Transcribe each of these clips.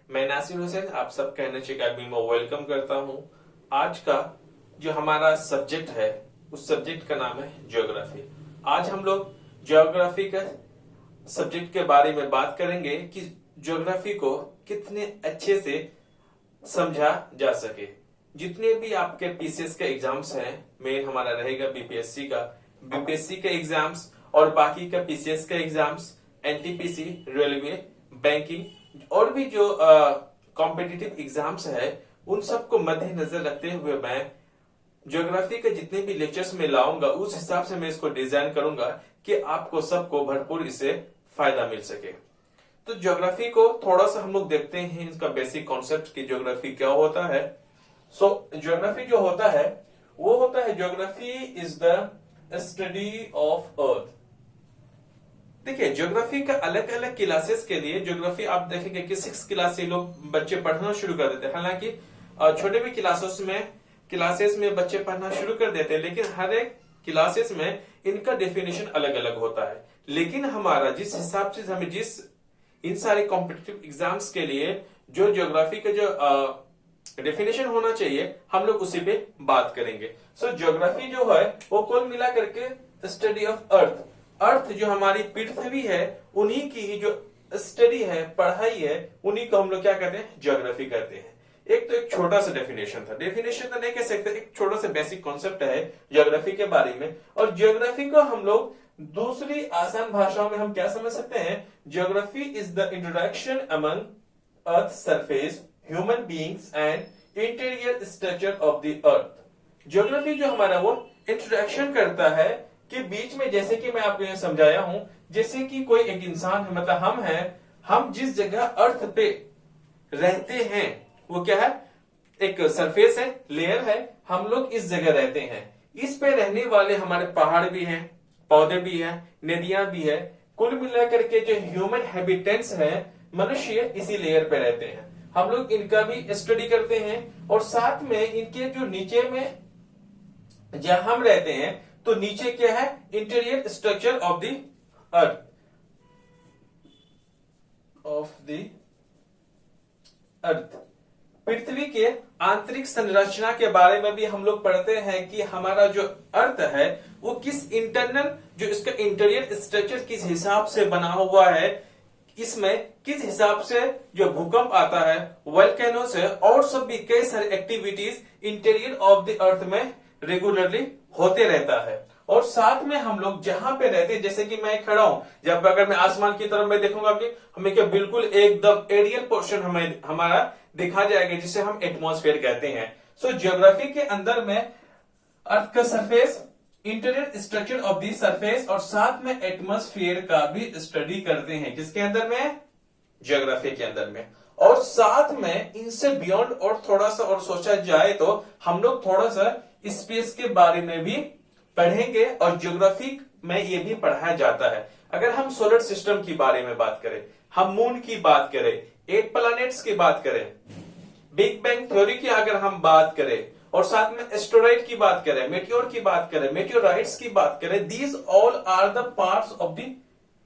मैं नासिर हुसैन आप सबका एनएच अकेडमी में वेलकम करता हूं। आज का जो हमारा सब्जेक्ट है उस सब्जेक्ट का नाम है ज्योग्राफी। आज हम लोग ज्योग्राफी का सब्जेक्ट के बारे में बात करेंगे कि ज्योग्राफी को कितने अच्छे से समझा जा सके। जितने भी आपके पीसीएस के एग्जाम्स हैं, मेन हमारा रहेगा बीपीएससी के एग्जाम्स और बाकी का पीसीएस के एग्जाम्स, एनटीपीसी, रेलवे, बैंकिंग और भी जो कॉम्पिटिटिव एग्जाम्स है उन सबको मद्देनजर रखते हुए मैं ज्योग्राफी के जितने भी लेक्चर्स में लाऊंगा उस हिसाब से मैं इसको डिजाइन करूंगा कि आपको सबको भरपूर इससे फायदा मिल सके। तो ज्योग्राफी को थोड़ा सा हम लोग देखते हैं, इसका बेसिक कॉन्सेप्ट कि ज्योग्राफी क्या होता है। ज्योग्राफी जो होता है वो होता है, geography is the study of earth. देखिए, ज्योग्राफी का अलग अलग क्लासेस के लिए ज्योग्राफी आप देखेंगे कि 6 क्लास से लोग बच्चे पढ़ना शुरू कर देते हैं। हालांकि छोटे भी क्लासेस में बच्चे पढ़ना शुरू कर देते हैं, लेकिन हर एक क्लासेस में इनका डेफिनेशन अलग अलग होता है। लेकिन हमारा जिस हिसाब से हमें इन सारे कॉम्पिटिटिव एग्जाम्स के लिए जो ज्योग्राफी का जो डेफिनेशन होना चाहिए हम लोग उसी पे बात करेंगे। ज्योग्राफी जो है वो कुल मिला करके स्टडी ऑफ अर्थ जो हमारी पृथ्वी है उन्हीं की ही जो स्टडी है, पढ़ाई है, उन्हीं को हम लोग क्या कहते हैं, ज्योग्राफी कहते हैं। एक छोटा सा डेफिनेशन तो नहीं कह सकते, एक छोटा सा बेसिक कॉन्सेप्ट है ज्योग्राफी के बारे में। और ज्योग्राफी को हम लोग दूसरी आसान भाषाओं में हम क्या समझ सकते हैं, geography is the introduction among earth surface, human beings and interior structure of the earth. Geography जो हमारा वो इंट्रोडक्शन करता है कि बीच में, जैसे कि मैं आपको यह समझाया हूं, जैसे कि कोई एक इंसान है, मतलब हम जिस जगह अर्थ पे रहते हैं वो क्या है, एक सरफेस है, लेयर है, हम लोग इस जगह रहते हैं। इस पे रहने वाले हमारे पहाड़ भी हैं, पौधे भी हैं, नदियां भी है, कुल मिलाकर के जो ह्यूमन हैबिटेंट्स हैं, मनुष्य इसी लेयर पे रहते हैं। हम लोग इनका भी स्टडी करते हैं और साथ में इनके जो नीचे में जहां हम रहते हैं तो नीचे क्या है, interior structure of the earth. पृथ्वी के आंतरिक संरचना के बारे में भी हम लोग पढ़ते हैं कि हमारा जो अर्थ है वो किस इंटरनल, जो इसका इंटीरियर स्ट्रक्चर किस हिसाब से बना हुआ है, इसमें किस हिसाब से जो भूकंप आता है, वोल्केनोस है और सब भी कई सारी एक्टिविटीज इंटीरियर ऑफ द अर्थ में रेगुलरली होते रहता है। और साथ में हम लोग जहां पे रहते हैं, जैसे कि मैं खड़ा हूं, जब अगर मैं आसमान की तरफ मैं देखूंगा कि हमें क्या बिल्कुल एकदम एरियल पोर्शन हमारा दिखा जाएगा, जिसे हम एटमॉस्फेयर कहते हैं। ज्योग्राफी के अंदर में अर्थ का surface, interior structure of the surface और साथ में एटमॉस्फेयर का भी स्टडी करते हैं। किसके अंदर में, ज्योग्राफी के अंदर में। और साथ में इनसे बियॉन्ड और थोड़ा सा और सोचा जाए तो हम लोग थोड़ा सा स्पेस के बारे में भी पढ़ेंगे और ज्योग्राफी में ये भी पढ़ाया जाता है। अगर हम सोलर सिस्टम की बारे में बात करें, हम मून की बात करें, 8 प्लैनेट्स की बात करें, बिग बैंग थ्योरी की अगर हम बात करें और साथ में एस्टेरॉइड की बात करें, मेटियोर की बात करें, मेटियोराइट्स की बात करें, these all are the parts of the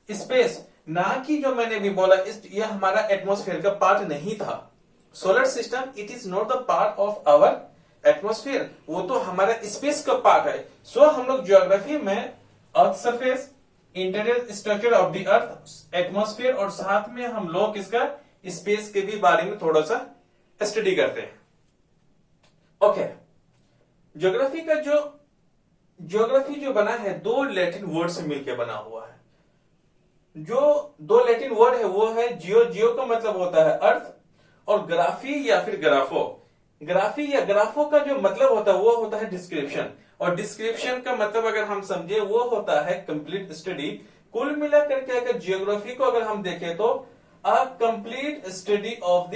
space. ना कि जो मैंने भी बोला यह हमारा एटमॉस्फेयर का पार्ट नहीं था। Solar system it is not the part of our atmosphere, वो तो हमारा स्पेस का पार्ट है। हम लोग ज्योग्राफी में earth surface, interior structure of the earth, atmosphere और साथ में हम लोग इसका स्पेस के भी बारे में थोड़ा सा स्टडी करते हैं। ओके, ज्योग्राफी जो बना है 2 लैटिन वर्ड से मिलकर बना हुआ है। जो 2 लैटिन वर्ड है वो है जियो का मतलब होता है अर्थ, और ग्राफी या फिर ग्राफो का जो मतलब होता है वो होता है डिस्क्रिप्शन। और डिस्क्रिप्शन का मतलब अगर हम समझे वो होता है कंप्लीट स्टडी। कुल मिलाकर के अगर जियोग्राफी को अगर हम देखें तो a complete study of the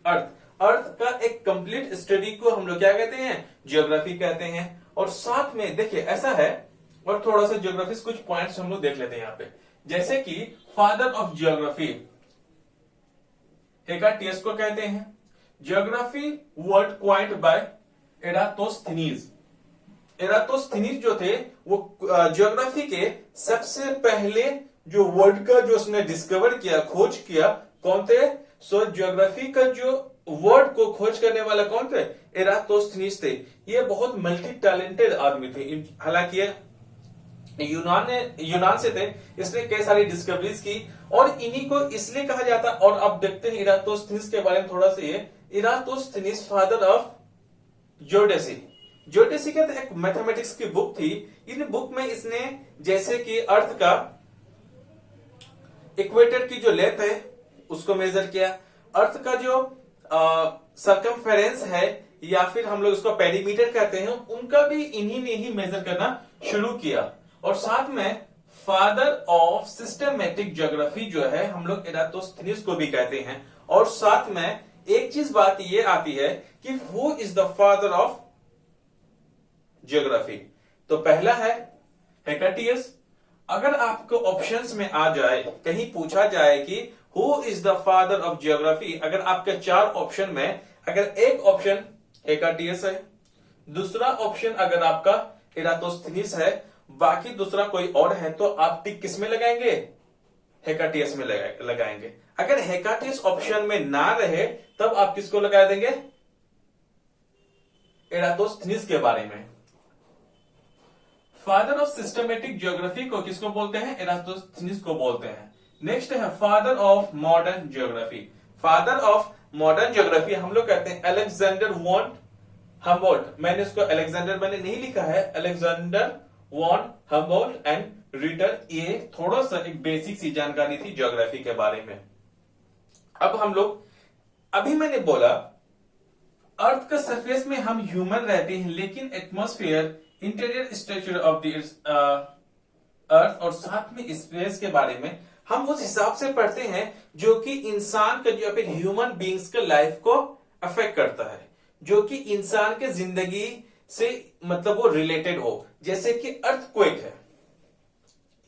अर्थ का एक कंप्लीट स्टडी को हम लोग क्या कहते हैं, जियोग्राफी कहते हैं। और साथ में देखिए ऐसा है, और थोड़ा सा जियोग्राफी कुछ पॉइंट्स हम लोग देख लेते हैं यहाँ पे, जैसे कि फादर ऑफ जियोग्राफी हेराक्लिटस को कहते हैं। Geography word coined by Eratosthenes. Eratosthenes जो थे वो ज्योग्राफी के सबसे पहले जो वर्ड का जो उसने डिस्कवर किया, खोज किया, कौन थे, सो ज्योग्राफी का जो वर्ड को खोज करने वाला कौन थे? इरातोस्थनीज थे। ये बहुत मल्टी टैलेंटेड आदमी थे। हालांकि ये यूनान से थे। इसने कई सारी डिस्कवरीज की और इन्हीं को इसलिए कहा जाता। और अब देखते हैं इरातोस्थनीज के बारे में थोड़ा सा। ये इरातोस्थनीज फादर ऑफ ज्योडेसी। ज्योडेसी का एक मैथमेटिक्स की बुक थी। इन बुक में इसने जैसे कि अर्थ का इक्वेटर की जो लेंथ है उसको मेजर किया, अर्थ का जो सरकमफेरेंस है या फिर हम लोग उसको पेरीमीटर कहते हैं, उनका भी इन्हीं ने ही मेजर करना शुरू किया। और साथ में फादर ऑफ सिस्टमेटिक ज्योग्राफी जो है हम लोग इरातोस्थनीज को भी कहते हैं। और साथ में एक चीज बात ये आती है कि who is the father of geography? तो पहला है हेक्टेटियस। अगर आपको ऑप्शंस में आ जाए, कहीं पूछा जाए कि who is the father of geography, अगर आपके 4 ऑप्शन में अगर एक ऑप्शन हेक्टेटियस है, दूसरा ऑप्शन अगर आपका इरातोस्थनीज है, बाकी दूसरा कोई और है, तो आप टिक किस में लगाएंगे? हेक्टेटियस में लगाएंगे। अगर हेक्टेटियस ऑप्शन में ना रहे तब आप किसको लगा देंगे? इरातोस्थनीज के बारे में। फादर ऑफ सिस्टमेटिक ज्योग्राफी को किसको बोलते हैं? इरातोस्थनीज को बोलते हैं। नेक्स्ट है father of modern geography. Father of modern geography हम लोग कहते हैं अलेक्जेंडर वॉन हम्बोल्ट। मैंने इसको अलेक्जेंडर मैंने नहीं लिखा है, Alexander von Humboldt and Ritter. ये थोड़ा सा एक बेसिक सी जानकारी थी ज्योग्राफी के बारे में। अब हम लोग, अभी मैंने बोला अर्थ का सरफेस में हम ह्यूमन रहते हैं, लेकिन atmosphere, interior structure of the अर्थ और साथ में स्पेस के बारे में हम उस हिसाब से पढ़ते हैं जो कि इंसान का जो फिर ह्यूमन बींग्स के लाइफ को अफेक्ट करता है, जो कि इंसान के जिंदगी से मतलब वो रिलेटेड हो। जैसे कि अर्थक्वेक है,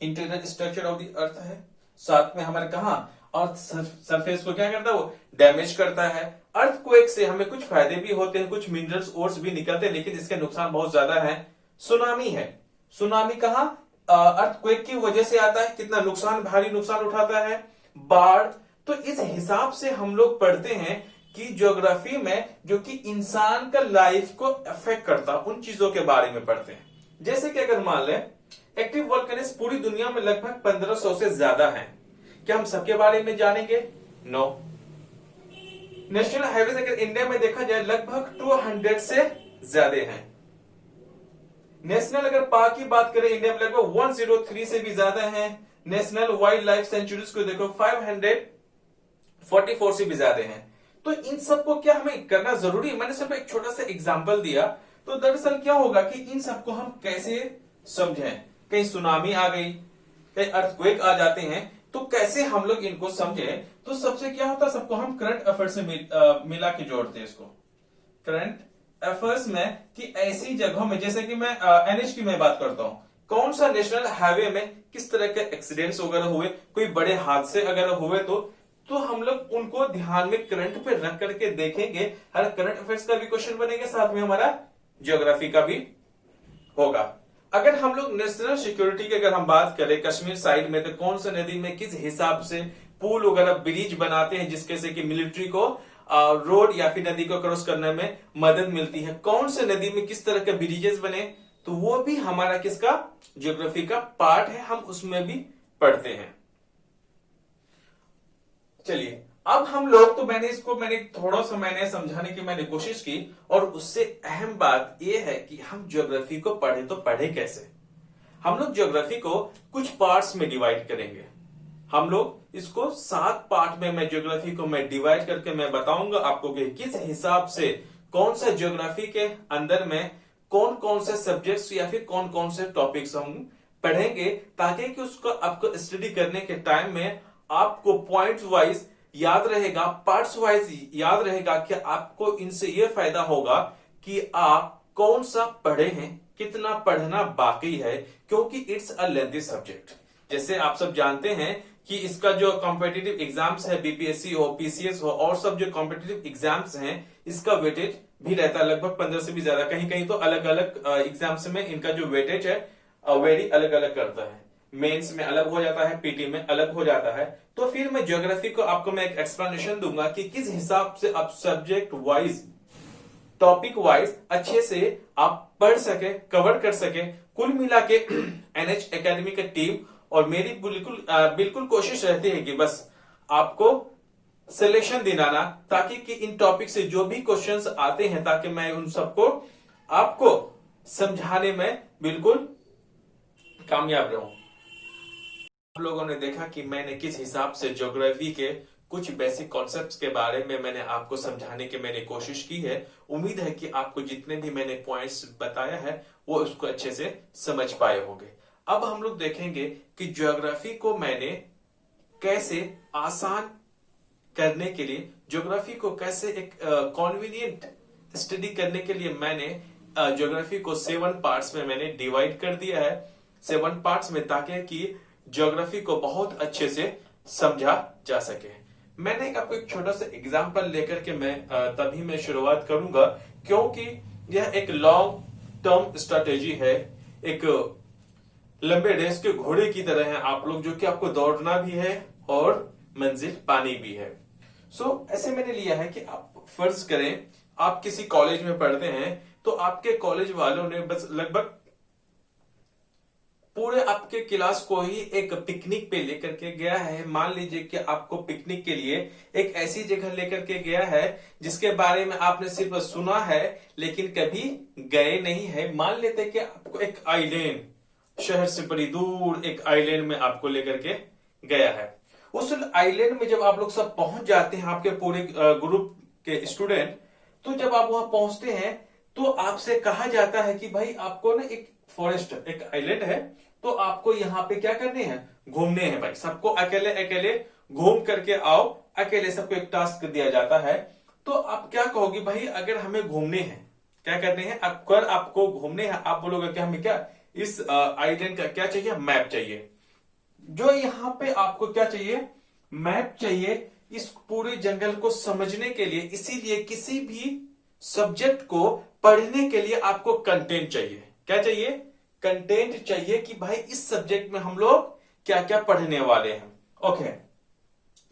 इंटीरियर स्ट्रक्चर ऑफ द अर्थ है, साथ में हमारे कहा अर्थ सरफेस को क्या करता है? वो डैमेज करता है। अर्थक्वेक से हमें कुछ फायदे भी होते हैं, कुछ मिनरल्स ओर्स भी निकलते हैं, लेकिन इसके नुकसान बहुत ज्यादा है। सुनामी है, सुनामी कहा अर्थक्वेक की वजह से आता है, कितना नुकसान, भारी नुकसान उठाता है। बाढ़, तो इस हिसाब से हम लोग पढ़ते हैं कि ज्योग्राफी में जो कि इंसान का लाइफ को अफेक्ट करता उन चीजों के बारे में पढ़ते हैं। जैसे कि अगर मान लें एक्टिव वोल्केनोज पूरी दुनिया में लगभग 1500 से ज्यादा हैं। क्या हम सबके बारे में जानेंगे? नो। नेशनल हाईवेज अगर इंडिया में देखा जाए लगभग 200 से ज्यादा हैं। नेशनल अगर पार्क की बात करें इंडिया में लगभग 103 से भी ज्यादा हैं। नेशनल वाइल्ड लाइफ सेंचुरीज को देखो 544 से भी ज्यादा हैं। तो इन सबको क्या हमें करना जरूरी है? मैंने सिर्फ एक छोटा सा एग्जांपल दिया। तो दरअसल क्या होगा कि इन सबको हम कैसे समझें? कहीं सुनामी आ गई, कहीं अर्थक्वेक आ जाते हैं, तो कैसे हम लोग इनको समझें? तो सबसे क्या होता है, सबको हम करंट अफेयर से मिला के जोड़ते हैं इसको। करंट अफेयर्स में कि ऐसी जगहों में, जैसे कि मैं एनएच की मैं बात करता हूं, कौन सा नेशनल हाईवे में किस तरह के एक्सीडेंट्स वगैरह हुए, कोई बड़े हादसे अगर हुए तो हम लोग उनको ध्यान में करंट पे रख करके देखेंगे। हर करंट अफेयर्स का भी क्वेश्चन बनेगा, साथ में हमारा ज्योग्राफी का भी होगा। अगर हम लोग नेशनल सिक्योरिटी की अगर हम बात करें कश्मीर साइड में, तो कौन सा नदी में किस हिसाब से पुल वगैरह ब्रिज बनाते हैं जिसके से कि मिलिट्री को रोड या फिर नदी को क्रॉस करने में मदद मिलती है, कौन से नदी में किस तरह के ब्रिजेस बने, तो वो भी हमारा किसका? ज्योग्राफी का पार्ट है, हम उसमें भी पढ़ते हैं। चलिए अब हम लोग, तो मैंने थोड़ा सा समझाने की मैंने कोशिश की, और उससे अहम बात यह है कि हम ज्योग्राफी को पढ़े तो पढ़े कैसे। हम लोग ज्योग्राफी को कुछ पार्ट्स में डिवाइड करेंगे। हम लोग इसको 7 पार्ट में मैं ज्योग्राफी को मैं डिवाइड करके मैं बताऊंगा आपको कि किस हिसाब से कौन सा ज्योग्राफी के अंदर में कौन कौन से सब्जेक्ट्स या फिर कौन कौन से टॉपिक्स हम पढ़ेंगे, ताकि कि उसको आपको स्टडी करने के टाइम में आपको पॉइंट्स वाइज याद रहेगा, पार्ट्स वाइज याद रहेगा कि आपको इनसे यह फायदा होगा कि आप कौन सा पढ़े हैं, कितना पढ़ना बाकी है, क्योंकि इट्स अ लेंथी सब्जेक्ट। जैसे आप सब जानते हैं कि इसका जो कॉम्पिटिटिव एग्जाम्स है, बीपीएससी हो, पीसीएस हो, और सब जो कॉम्पिटिटिव एग्जाम्स हैं, इसका वेटेज भी रहता है लगभग 15 से भी ज्यादा। कहीं कहीं तो अलग अलग एग्जाम्स में इनका जो वेटेज है वेरी अलग अलग करता है। मेंस में अलग हो जाता है, पीटी में अलग हो जाता है। तो फिर मैं ज्योग्राफी को आपको मैं एक एक्सप्लेनेशन दूंगा कि किस हिसाब से आप सब्जेक्ट वाइज, टॉपिक वाइज अच्छे से आप पढ़ सके, कवर कर सके। कुल मिला के एनएच एकेडमी की टीम और मेरी बिल्कुल कोशिश रहती है कि बस आपको सिलेक्शन दिलाना, ताकि कि इन टॉपिक से जो भी क्वेश्चंस आते हैं ताकि मैं उन सबको आपको समझाने में बिल्कुल कामयाब रहूं। आप लोगों ने देखा कि मैंने किस हिसाब से ज्योग्राफी के कुछ बेसिक कॉन्सेप्ट्स के बारे में मैंने आपको समझाने की मैंने कोशिश की है। उम्मीद है कि आपको जितने भी मैंने पॉइंट्स बताया है वो उसको अच्छे से समझ पाए होंगे। अब हम लोग देखेंगे कि ज्योग्राफी को मैंने कैसे आसान करने के लिए, ज्योग्राफी को कैसे एक कॉन्वीनियंट स्टडी करने के लिए मैंने ज्योग्राफी को 7 पार्ट्स में मैंने डिवाइड कर दिया है, 7 पार्ट्स में, ताकि कि ज्योग्राफी को बहुत अच्छे से समझा जा सके। मैंने आपको एक छोटा सा एग्जांपल लेकर के मैं तभी मैं शुरुआत करूंगा, क्योंकि यह एक लॉन्ग टर्म स्ट्रेटेजी है, एक लंबे रेस के घोड़े की तरह है आप लोग, जो कि आपको दौड़ना भी है और मंजिल पानी भी है। ऐसे मैंने लिया है कि आप फर्ज करें आप किसी कॉलेज में पढ़ते हैं, तो आपके कॉलेज वालों ने बस लगभग पूरे आपके क्लास को ही एक पिकनिक पे लेकर के गया है। मान लीजिए कि आपको पिकनिक के लिए एक ऐसी जगह लेकर के गया है जिसके बारे में आपने सिर्फ सुना है लेकिन कभी गए नहीं है। मान लेते कि आपको एक आइलैंड, शहर से बड़ी दूर एक आइलैंड में आपको लेकर के गया है। उस आइलैंड में जब आप लोग सब पहुंच जाते हैं, आपके पूरे ग्रुप के स्टूडेंट, तो जब आप वहां पहुंचते हैं तो आपसे कहा जाता है कि भाई आपको ना एक फॉरेस्ट, एक आइलैंड है, तो आपको यहाँ पे क्या करने हैं, घूमने हैं। भाई सबको अकेले अकेले घूम करके आओ, अकेले सबको एक टास्क दिया जाता है। तो आप क्या कहोगे, भाई अगर हमें घूमने हैं, क्या करने हैं, अगर आपको घूमने हैं, आप बोलोगे कि हमें क्या इस आइलैंड का क्या चाहिए, मैप चाहिए। जो यहाँ पे आपको क्या चाहिए, मैप चाहिए इस पूरे जंगल को समझने के लिए। इसीलिए किसी भी सब्जेक्ट को पढ़ने के लिए आपको कंटेंट चाहिए। क्या चाहिए, कंटेंट चाहिए कि भाई इस सब्जेक्ट में हम लोग क्या क्या पढ़ने वाले हैं। ओके,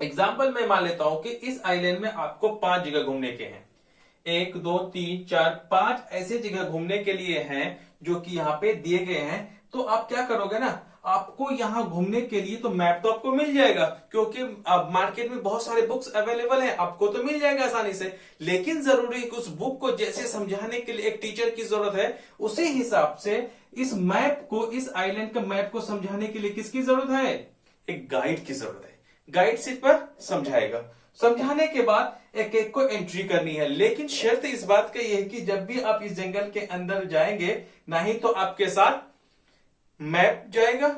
एग्जाम्पल मैं मान लेता हूं कि इस आइलैंड में आपको 5 जगह घूमने के हैं, 1 2 3 4 5 ऐसे जगह घूमने के लिए हैं जो कि यहाँ पे दिए गए हैं। तो आप क्या करोगे ना, आपको यहाँ घूमने के लिए तो मैप तो आपको मिल जाएगा, क्योंकि अब मार्केट में बहुत सारे बुक्स अवेलेबल हैं, आपको तो मिल जाएगा आसानी से। लेकिन जरूरी है कि उस बुक को जैसे समझाने के लिए एक टीचर की जरूरत है, उसी हिसाब से इस मैप को, इस आइलैंड का मैप को समझाने के लिए किसकी जरूरत है, एक गाइड की जरूरत है। गाइड सिर्फ पर समझाएगा, समझाने के बाद एक एक को एंट्री करनी है। लेकिन शर्त इस बात का यह है कि जब भी आप इस जंगल के अंदर जाएंगे, नहीं तो आपके साथ मैप जाएगा,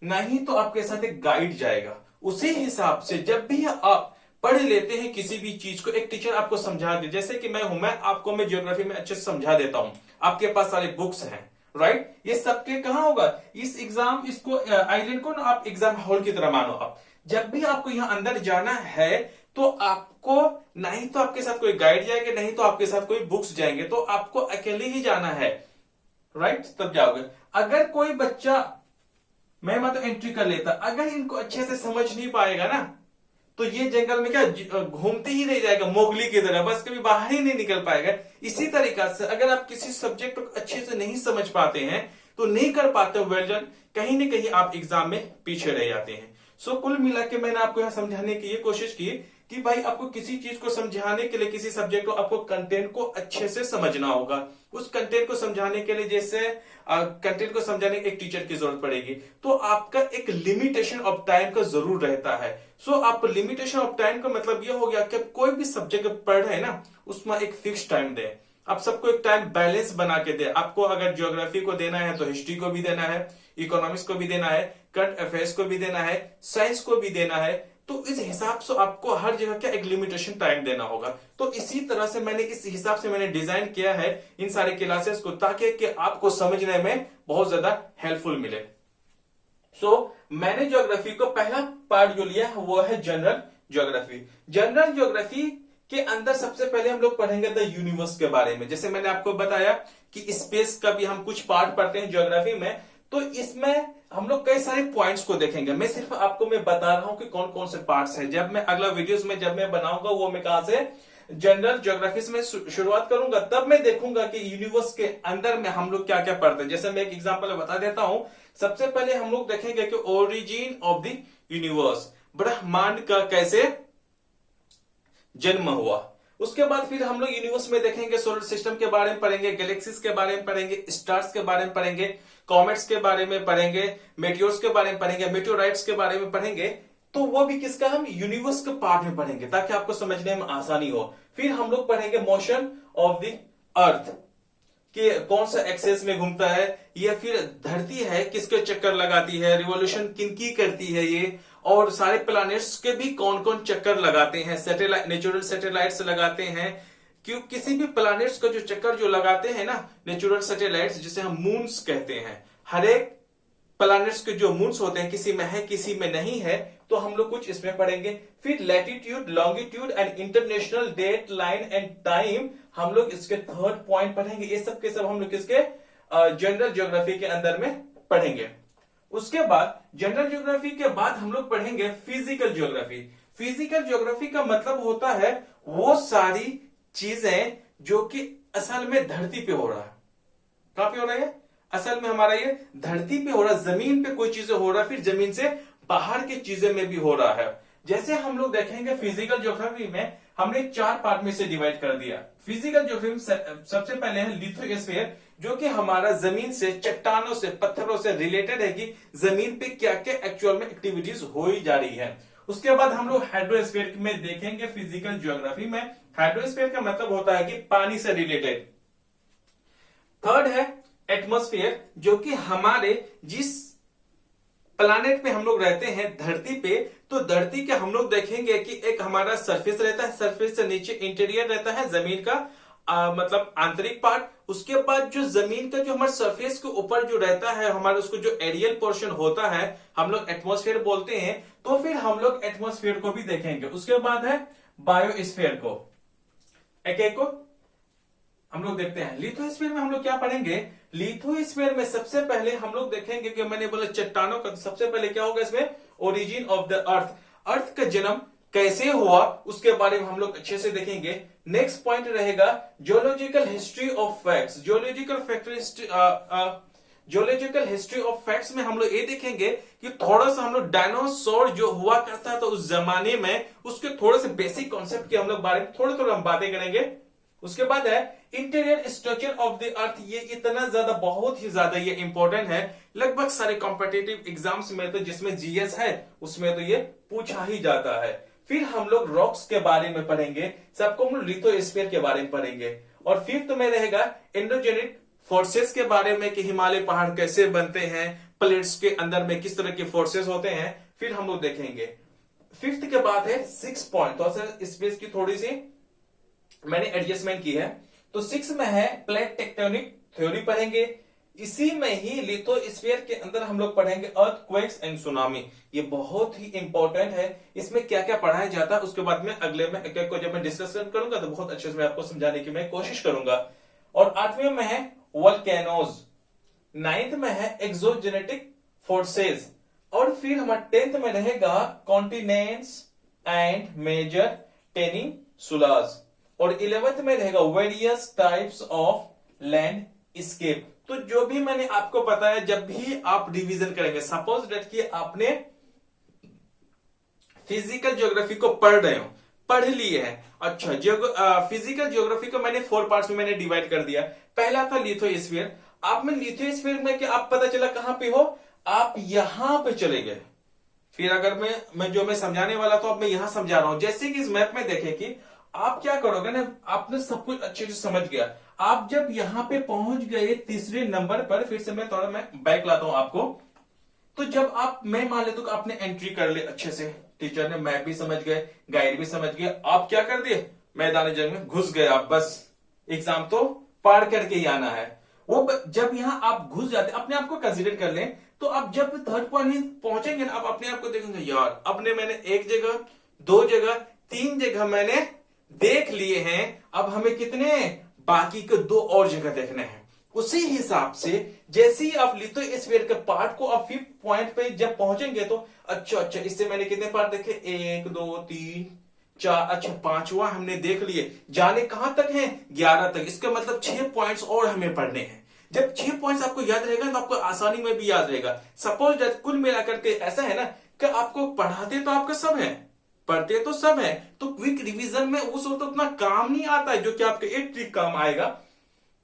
नहीं तो आपके साथ एक गाइड जाएगा। उसी हिसाब से जब भी आप पढ़ लेते हैं किसी भी चीज को, एक टीचर आपको समझा दे, जैसे कि मैं हूं, मैं ज्योग्राफी में अच्छे से समझा देता हूं, आपके पास सारे बुक्स हैं, राइट। ये सबके कहां होगा, इस एग्जाम, इसको आइलैंड को ना आप एग्जाम हॉल की तरह मानो। आप जब भी आपको यहां अंदर जाना है तो आपको नहीं तो आपके साथ कोई गाइड जाएंगे, नहीं तो आपके साथ कोई बुक्स जाएंगे, तो आपको अकेले ही जाना है, राइट, तब जाओगे। अगर कोई बच्चा, मैं मतलब एंट्री कर लेता, अगर इनको अच्छे से समझ नहीं पाएगा ना, तो ये जंगल में क्या घूमते ही रह जाएगा मोगली की तरह, बस कभी बाहर ही नहीं निकल पाएगा। इसी तरीका से अगर आप किसी सब्जेक्ट को अच्छे से नहीं समझ पाते हैं, तो नहीं कर पाते हो वेल डन, कहीं ना कहीं आप एग्जाम में पीछे रह जाते हैं। कुल मिला के मैंने आपको यहां समझाने की ये कोशिश की कि भाई आपको किसी चीज को समझाने के लिए, किसी सब्जेक्ट को, आपको कंटेंट को अच्छे से समझना होगा। उस कंटेंट को समझाने के लिए, जैसे कंटेंट को समझाने की एक टीचर की जरूरत पड़ेगी, तो आपका एक लिमिटेशन ऑफ टाइम का जरूर रहता है। आप लिमिटेशन ऑफ टाइम का मतलब ये हो गया कि कोई भी सब्जेक्ट पढ़ रहे हैं ना, उसमें एक फिक्स टाइम दे, आप सबको एक टाइम बैलेंस बना के दे। आपको अगर ज्योग्राफी को देना है तो हिस्ट्री को भी देना है, इकोनॉमिक्स को भी देना है, करंट अफेयर्स को भी देना है, साइंस को भी देना है। तो इस हिसाब से आपको हर जगह क्या एक लिमिटेशन टाइम देना होगा। तो इसी तरह से मैंने इस हिसाब से मैंने डिजाइन किया है इन सारे क्लासेस को, ताकि कि आपको समझने में बहुत ज्यादा हेल्पफुल मिले। मैंने ज्योग्राफी को पहला पार्ट जो लिया वो है जनरल ज्योग्राफी। जनरल ज्योग्राफी के अंदर सबसे पहले हम लोग पढ़ेंगे द यूनिवर्स के बारे में। जैसे मैंने आपको बताया कि स्पेस का भी हम कुछ पार्ट पढ़ते हैं ज्योग्राफी में, तो इसमें हम लोग कई सारे पॉइंट्स को देखेंगे। मैं सिर्फ आपको मैं बता रहा हूं कि कौन कौन से पार्ट्स हैं। जब मैं अगला वीडियोस में जब मैं बनाऊंगा वो मैं कहां से जनरल ज्योग्राफी में शुरुआत करूंगा, तब मैं देखूंगा कि यूनिवर्स के अंदर में हम लोग क्या क्या पढ़ते हैं। जैसे मैं एक एग्जांपल बता देता हूं। सबसे पहले हम लोग देखेंगे कि ओरिजिन ऑफ द यूनिवर्स, ब्रह्मांड का कैसे जन्म हुआ। उसके बाद फिर हम लोग यूनिवर्स में देखेंगे सोलर सिस्टम के बारे में पढ़ेंगे, गैलेक्सीज के बारे में पढ़ेंगे, स्टार्स के बारे में पढ़ेंगे, कॉमेट्स के बारे में पढ़ेंगे, मेटियोर्स के बारे में पढ़ेंगे, मेटियोराइट्स के बारे में पढ़ेंगे। तो वो भी किसका, हम यूनिवर्स के पार्ट में पढ़ेंगे ताकि आपको समझने में आसानी हो। फिर हम लोग पढ़ेंगे मोशन ऑफ द अर्थ कि कौन सा एक्सेस में घूमता है, या फिर धरती है किसके चक्कर लगाती है, रिवॉल्यूशन किनकी करती है ये, और सारे प्लैनेट्स के भी कौन कौन चक्कर लगाते हैं, सैटेलाइट नेचुरल सैटेलाइट्स लगाते हैं। क्यों, किसी भी प्लैनेट्स का जो चक्कर जो लगाते हैं ना नेचुरल सैटेलाइट्स, जिसे हम मून्स कहते हैं, हर एक प्लैनेट्स के जो मून्स होते हैं किसी में है किसी में नहीं है, तो हम लोग कुछ इसमें पढ़ेंगे। फिर latitude, longitude and international date line and time हम लोग इसके थर्ड पॉइंट पढ़ेंगे। ये सब के सब हम लोग इसके जनरल ज्योग्राफी के अंदर में पढ़ेंगे। उसके बाद जनरल ज्योग्राफी के बाद हम लोग पढ़ेंगे फिजिकल ज्योग्राफी। फिजिकल ज्योग्राफी का मतलब होता है वो सारी चीजें जो कि असल में धरती पे हो रहा है। कहां पे हो रहा है, असल में हमारा ये धरती पे हो रहा है, जमीन पे कोई चीजें हो रहा है, फिर जमीन से बाहर की चीजें में भी हो रहा है। जैसे हम लोग देखेंगे फिजिकल ज्योग्राफी में हमने 4 पार्ट में से डिवाइड कर दिया। फिजिकल ज्योग्राफी में सबसे पहले है लिथोस्फीयर, जो कि हमारा जमीन से, चट्टानों से, पत्थरों से रिलेटेड है कि जमीन पे क्या क्या एक्चुअल में एक्टिविटीज हो ही जा रही है। उसके बाद हम लोग हाइड्रोस्फीयर में देखेंगे। फिजिकल ज्योग्राफी में हाइड्रोस्फीयर का मतलब होता है कि पानी से रिलेटेड। थर्ड है एटमॉस्फेयर, जो कि हमारे जिस प्लानेट पे हम लोग रहते हैं धरती पे, तो धरती के हम लोग देखेंगे कि एक हमारा सरफेस रहता है, सरफेस से नीचे इंटीरियर रहता है जमीन का मतलब आंतरिक पार्ट। उसके बाद जो जमीन का जो हमारे सरफेस के ऊपर जो रहता है हमारे, उसको जो एरियल पोर्शन होता है हम लोग एटमॉस्फेयर बोलते हैं। तो फिर हम लोग एटमॉस्फेयर को भी देखेंगे। उसके बाद है बायोस्फीयर को, एक को हम लोग देखते हैं। लिथोस्फीयर में हम लोग क्या पढ़ेंगे, लिथोस्फीयर में सबसे पहले हम लोग देखेंगे कि मैंने बोला चट्टानों का, सबसे पहले क्या होगा इसमें, ओरिजिन ऑफ द अर्थ, अर्थ का जन्म कैसे हुआ उसके बारे में हम लोग अच्छे से देखेंगे। नेक्स्ट पॉइंट रहेगा geological history of facts. Geological history of facts में हम लोग ये देखेंगे कि थोड़ा सा हम लोग डायनासोर जो हुआ करता था उस जमाने में, उसके थोड़े से बेसिक कॉन्सेप्ट के हम लोग बारे में थोड़े थोड़े हम बातें करेंगे। उसके बाद है इंटीरियर स्ट्रक्चर ऑफ द अर्थ। ये इतना ज्यादा, बहुत ही ज्यादा ये इंपॉर्टेंट है। लगभग सारे कॉम्पिटिटिव एग्जाम्स में तो जिसमें जीएस है उसमें तो ये पूछा ही जाता है। फिर हम लोग रॉक्स के बारे में पढ़ेंगे, सबको हम लिथोस्फीयर के बारे में पढ़ेंगे। और फिफ्थ में रहेगा एंडोजेनिक फोर्सेस के बारे में कि हिमालय पहाड़ कैसे बनते हैं, प्लेट्स के अंदर में किस तरह के फोर्सेस होते हैं, फिर हम लोग देखेंगे। फिफ्थ के बाद है 6 पॉइंट, तो स्पेस की थोड़ी सी मैंने एडजस्टमेंट की है। तो 6 में है प्लेट टेक्टोनिक थ्योरी पढ़ेंगे। इसी में ही लिथोस्फीयर के अंदर हम लोग पढ़ेंगे अर्थक्वेक्स एंड सुनामी। ये बहुत ही इंपॉर्टेंट है, इसमें क्या क्या पढ़ाया जाता है उसके बाद में अगले में एक एक को जब मैं डिस्कस करूंगा तो बहुत अच्छे से मैं आपको समझाने की मैं कोशिश करूंगा। और 8वें में है वोल्केनोज, 9th में है एक्सोजेनेटिक फोर्सेस, और फिर हमारा 10th में रहेगा कॉन्टिनेंट्स एंड मेजर पेनिनसुलास, और 11th में रहेगा various types of landscape. तो जो भी मैंने आपको बताया, जब भी आप रिवीजन करेंगे, सपोज डेट कि आपने फिजिकल ज्योग्राफी को पढ़ रहे हो, पढ़ लिए हैं, अच्छा फिजिकल ज्योग्राफी को मैंने 4 पार्ट्स में मैंने डिवाइड कर दिया। पहला था लिथोस्फीयर। आप में लिथोस्फीयर में कि आप पता चला कहां पे हो, आप यहां पे चले गए। फिर अगर मैं जो मैं समझाने वाला तो अब मैं यहां समझा रहा हूं। जैसे कि इस मैप में देखें कि आप क्या करोगे ना, आपने सब कुछ अच्छे से समझ गया। आप जब यहां पे पहुंच गए तीसरे नंबर पर, फिर से मैं थोड़ा मैं बैक लाता हूं आपको। तो जब आप, मैं मान लेता हूं कि आपने एंट्री कर ली अच्छे से, टीचर ने मैप भी समझ गए, गाइड भी समझ गए, आप क्या कर दिए, मैदान जंग में घुस गए। आप बस एग्जाम तो पार करके ही आना है। वो जब यहां आप घुस जाते, अपने आप को कंसिडर कर लें, तो आप जब थर्ड पॉइंट में पहुंचेंगे ना, आप अपने आप को देखेंगे, यार अब मैंने 1 जगह, 2 जगह, 3 जगह मैंने देख लिए हैं, अब हमें कितने बाकी के 2 और जगह देखने हैं। उसी हिसाब से जैसे ही आप लिथोस्फीयर के पार्ट को आप 5th पॉइंट पे जब पहुंचेंगे तो अच्छा इससे मैंने कितने पार्ट देखे, 1 2 3 4, अच्छा 5वां हमने देख लिए। जाने कहां तक है, 11 तक। इसका मतलब 6 पॉइंट्स और हमें पढ़ने हैं। जब 6 पॉइंट्स आपको याद रहेगा तो आपको आसानी में भी याद रहेगा। सपोज कुल मिलाकर के ऐसा है ना कि आपको पढ़ाते तो आपका सब है, पढ़ते तो सब है, तो क्विक रिवीजन में उस वक्त उतना काम नहीं आता है जो कि आपके एक ट्रिक काम आएगा।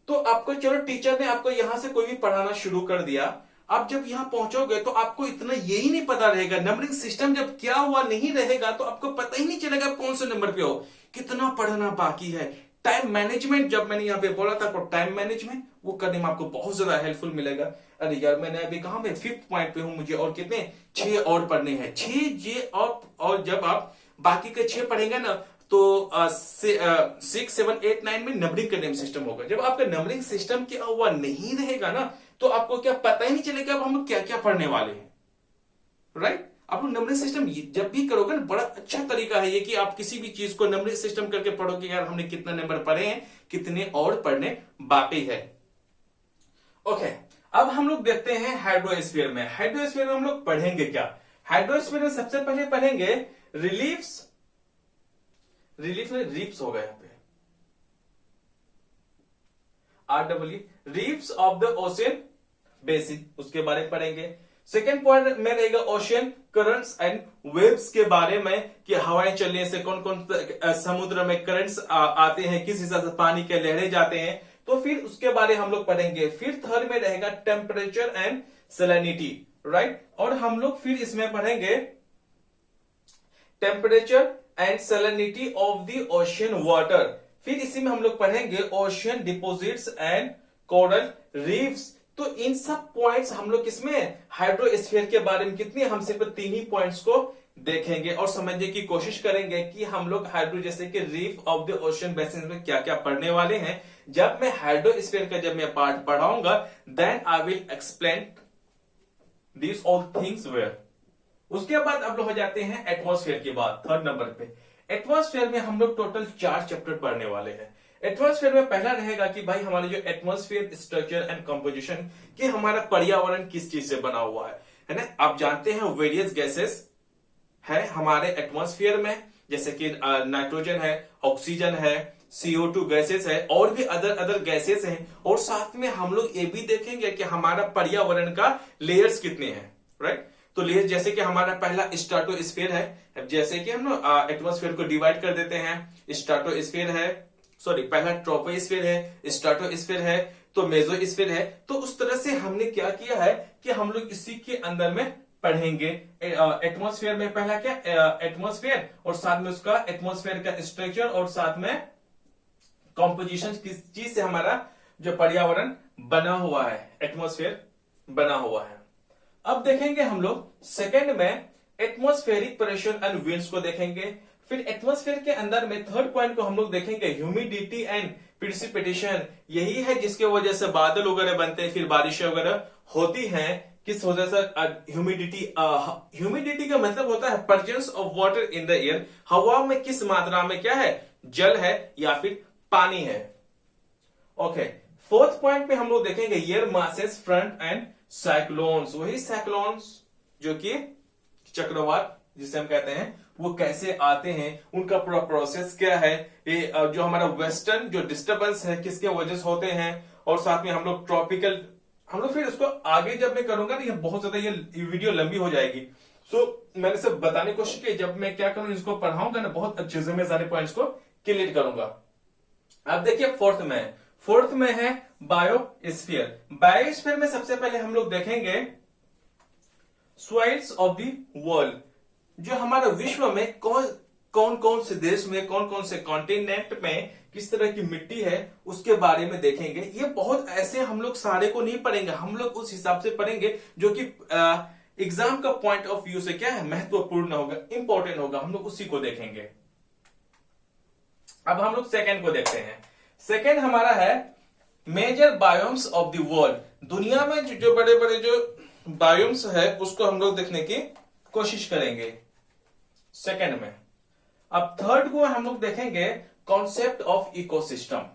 तो आपको चलो टीचर ने आपको यहां से कोई भी पढ़ाना शुरू कर दिया, आप जब यहां पहुंचोगे तो आपको इतना यही नहीं पता रहेगा, नंबरिंग सिस्टम जब क्या हुआ नहीं रहेगा तो आपको पता ही नहीं चलेगा कौन से नंबर पे हो, कितना पढ़ना बाकी है। टाइम मैनेजमेंट, जब मैंने यहां पे बोला था आपको टाइम मैनेजमेंट, वो करने में आपको बहुत ज्यादा हेल्पफुल मिलेगा। अरे यार मैंने अभी कहां पे 5th पॉइंट पे हूं, मुझे और कितने 6 और पढ़ने हैं, 6 जे और जब आप बाकी के 6 पढ़ेंगे ना तो 6 7 8 9 में नंबरिंग करने में सिस्टम होगा। जब आपका नंबरिंग सिस्टम क्या हुआ नहीं रहेगा ना तो आपको क्या पता ही नहीं चलेगा अब हम क्या क्या पढ़ने वाले हैं, राइट। आप लोग नंबरिंग सिस्टम जब भी करोगे ना, बड़ा अच्छा तरीका है ये कि आप किसी भी चीज को नंबरिंग सिस्टम करके पढ़ोगे, यार हमने कितना नंबर पढ़े हैं, कितने और पढ़ने बाकी है। ओके, अब हम लोग देखते हैं हाइड्रोस्फीयर में। हाइड्रोस्फीयर में हम लोग पढ़ेंगे क्या? हाइड्रोस्फीयर में सबसे पहले पढ़ेंगे रिलीफ्स में रीफ्स होगा यहाँ पे reefs of the ocean basin, उसके बारे में पढ़ेंगे। सेकेंड पॉइंट में रहेगा ओशियन करंट्स एंड वेव्स के बारे में कि हवाएं चलने से कौन कौन समुद्र में करंट्स आते हैं, किस हिसाब से पानी के लहरें जाते हैं, तो फिर उसके बारे हम लोग पढ़ेंगे। फिर थर्ड में रहेगा टेम्परेचर एंड सैलिनिटी, राइट। और हम लोग फिर इसमें पढ़ेंगे temperature and salinity of the ocean water. फिर इसी में हम लोग पढ़ेंगे ocean deposits and coral reefs. तो इन सब पॉइंट्स हम लोग इसमें हाइड्रोस्फीयर के बारे में कितने, हम सिर्फ 3 ही पॉइंट्स को देखेंगे और समझने की कोशिश करेंगे कि हम लोग हाइड्रो जैसे कि reef of the ocean basin में क्या क्या पढ़ने वाले हैं। जब मैं हाइड्रोस्फीयर का जब मैं पार्ट पढ़ाऊंगा then I will explain this all things where. उसके बाद अब लोग हो जाते हैं एटमॉस्फेयर की बात। थर्ड नंबर पे एटमॉस्फेयर में हम लोग टोटल 4 चैप्टर पढ़ने वाले हैं। एटमॉस्फेयर में पहला रहेगा कि भाई हमारे जो एटमॉस्फेयर स्ट्रक्चर एंड कंपोजिशन, कि हमारा पर्यावरण किस चीज से बना हुआ है ना। आप जानते हैं वेरियस गैसेस है हमारे एटमॉस्फेयर में, जैसे कि नाइट्रोजन है, ऑक्सीजन है, CO2 गैसेस है और भी अदर गैसेस हैं। और साथ में हम लोग ये भी देखेंगे कि हमारा पर्यावरण का लेयर्स कितने हैं, राइट। तो लेयर जैसे कि हमारा पहला स्ट्रेटोस्फीयर है, जैसे कि हम एटमॉस्फेयर को डिवाइड कर देते हैं, स्ट्रेटोस्फीयर है, सॉरी पहला ट्रोपोस्फीयर है, स्ट्रेटोस्फीयर है, तो मेसोस्फीयर है। तो उस तरह से हमने क्या किया है कि हम लोग इसी के अंदर में पढ़ेंगे। एटमॉस्फेयर में पहला क्या, एटमॉस्फेयर और साथ में उसका एटमॉस्फेयर का स्ट्रक्चर और साथ में कॉम्पोजिशन, किस चीज से हमारा जो पर्यावरण बना हुआ है, एटमॉस्फेयर बना हुआ है। अब देखेंगे हम लोग सेकंड में एटमॉस्फेरिक प्रेशर एंड विंड्स को देखेंगे। फिर एटमॉस्फेयर के अंदर में थर्ड पॉइंट को हम लोग देखेंगे ह्यूमिडिटी एंड प्रिसिपिटेशन। यही है जिसके वजह से बादल वगैरह बनते हैं, फिर बारिशें वगैरह होती हैं। किस वजह से? ह्यूमिडिटी। ह्यूमिडिटी का मतलब होता है presence of water in the air. हवा में किस मात्रा में क्या है, जल है या फिर पानी है। ओके, फोर्थ पॉइंट पे हम लोग देखेंगे air masses front end cyclones. वही साइक्लोन्स जो कि चक्रवात जिसे हम कहते हैं, वो कैसे आते हैं, उनका पूरा प्रोसेस क्या है, ये जो हमारा वेस्टर्न जो डिस्टर्बेंस है किसके वजह से होते हैं। और साथ में हम लोग ट्रॉपिकल, हम लोग फिर उसको आगे जब मैं करूंगा ना, ये बहुत ज्यादा ये वीडियो लंबी हो जाएगी। मैंने सब बताने की कोशिश की, जब मैं क्या करूं इसको पढ़ाऊंगा ना बहुत अच्छे से मैं सारे पॉइंट्स को क्लियर करूंगा। अब देखिए फोर्थ में है बायोस्फीयर। बायोस्फीयर में सबसे पहले हम लोग देखेंगे सॉइल्स ऑफ द वर्ल्ड। जो हमारा विश्व में कौन कौन से देश में, कौन कौन से कॉन्टिनेंट में किस तरह की मिट्टी है उसके बारे में देखेंगे। ये बहुत ऐसे हम लोग सारे को नहीं पढ़ेंगे, हम लोग उस हिसाब से पढ़ेंगे जो कि एग्जाम का पॉइंट ऑफ व्यू से क्या है, महत्वपूर्ण होगा, इंपॉर्टेंट होगा, हम लोग उसी को देखेंगे। अब हम लोग सेकंड को देखते हैं। सेकंड हमारा है major biomes of the world. दुनिया में जो बड़े बड़े जो बायोम्स है उसको हम लोग देखने की कोशिश करेंगे सेकंड में। अब थर्ड को हम लोग देखेंगे कॉन्सेप्ट ऑफ इकोसिस्टम।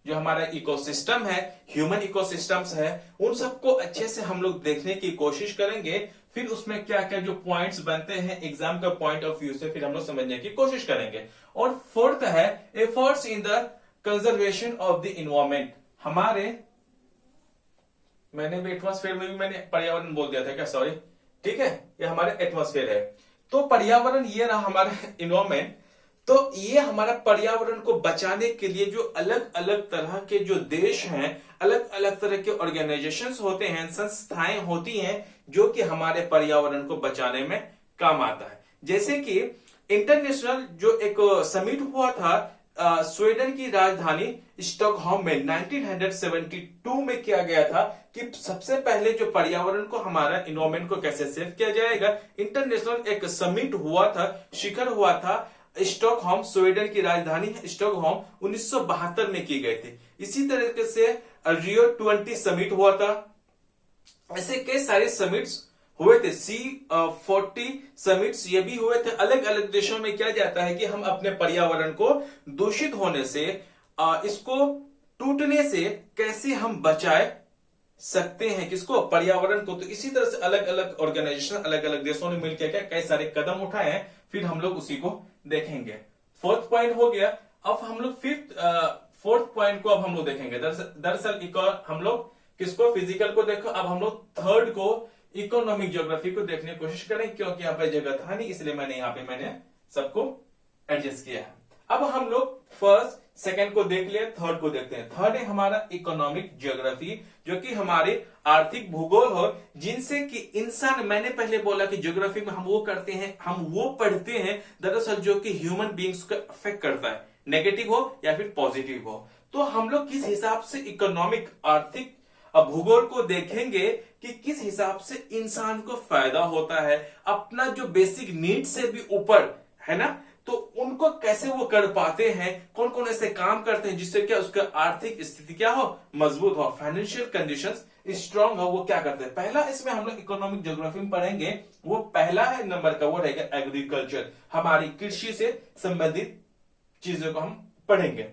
जो हमारा इकोसिस्टम है, ह्यूमन इकोसिस्टम्स है, उन सबको अच्छे से हम लोग देखने की कोशिश करेंगे। फिर उसमें क्या क्या जो पॉइंट्स बनते हैं एग्जाम का पॉइंट ऑफ व्यू से, फिर हम लोग समझने की कोशिश करेंगे। और फोर्थ है efforts in the conservation of the environment. मैंने भी एटमॉस्फेयर में भी मैंने पर्यावरण बोल दिया था क्या, सॉरी, ठीक है, ये हमारे एटमॉस्फेयर है। तो पर्यावरण ये रहा हमारा इन्वायरमेंट। तो ये हमारा पर्यावरण को बचाने के लिए जो अलग अलग तरह के जो देश हैं, अलग अलग तरह के ऑर्गेनाइजेशंस होते हैं, संस्थाएं होती हैं जो कि हमारे पर्यावरण को बचाने में काम आता है। जैसे कि इंटरनेशनल जो एक समिट हुआ था स्वीडन की राजधानी स्टॉकहोम में 1972 में किया गया था कि सबसे पहले जो पर्यावरण को, हमारा इन्वायरमेंट को कैसे सेव किया जाएगा। इंटरनेशनल एक समिट हुआ था, शिखर हुआ था स्टॉकहोम, स्वीडन की राजधानी स्टॉकहोम 1972 में की गई थी। इसी तरीके से रियो 20 समिट हुआ था। ऐसे कई सारे समिट्स हुए थे, C40 समिट्स ये भी हुए थे। अलग अलग देशों में क्या जाता है कि हम अपने पर्यावरण को दूषित होने से, इसको टूटने से कैसे हम बचाए सकते हैं, किसको, पर्यावरण को। तो इसी तरह से अलग अलग ऑर्गेनाइजेशन, अलग अलग देशों ने मिलकर क्या कई सारे कदम उठाए हैं, फिर हम लोग उसी को देखेंगे। फोर्थ पॉइंट हो गया। अब हम लोग फोर्थ पॉइंट को अब हम लोग देखेंगे। दरअसल हम लोग किसको, फिजिकल को देखो। अब हम लोग थर्ड को इकोनॉमिक ज्योग्राफी को देखने की कोशिश करें, क्योंकि यहाँ पे जगह था नहीं, इसलिए मैंने सबको एडजस्ट किया है। अब हम लोग फर्स्ट सेकंड को देख लिया, थर्ड को देखते हैं। थर्ड है हमारा इकोनॉमिक ज्योग्राफी, जो कि हमारे आर्थिक भूगोल हो, जिनसे कि इंसान, मैंने पहले बोला कि ज्योग्राफी में हम वो करते हैं, हम वो पढ़ते हैं दरअसल जो कि ह्यूमन बींग्स को अफेक्ट करता है, नेगेटिव हो या फिर पॉजिटिव हो। तो हम लोग किस हिसाब से इकोनॉमिक, आर्थिक भूगोल को देखेंगे कि किस हिसाब से इंसान को फायदा होता है, अपना जो बेसिक नीड से भी ऊपर है ना, तो उनको कैसे वो कर पाते हैं, कौन कौन ऐसे काम करते हैं जिससे क्या उसका आर्थिक स्थिति क्या हो, मजबूत हो, फाइनेंशियल कंडीशंस स्ट्रांग हो, वो क्या करते हैं। पहला इसमें हम लोग इकोनॉमिक ज्योग्राफी में पढ़ेंगे, वो पहला है नंबर का, वो रहेगा एग्रीकल्चर, हमारी कृषि से संबंधित चीजों को हम पढ़ेंगे।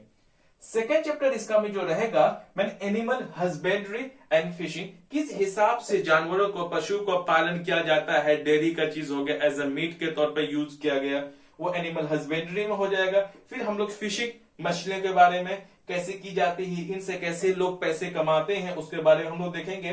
सेकेंड चैप्टर इसका में जो रहेगा, मैंने एनिमल हस्बेंड्री एंड फिशिंग, किस हिसाब से जानवरों को, पशु को पालन किया जाता है, डेयरी का चीज हो गया, एज अ मीट के तौर पे यूज किया गया, वो एनिमल हस्बेंड्री में हो जाएगा। फिर हम लोग फिशिंग, मछलियों के बारे में कैसे की जाती है, इनसे कैसे लोग पैसे कमाते हैं, उसके बारे में हम लोग देखेंगे।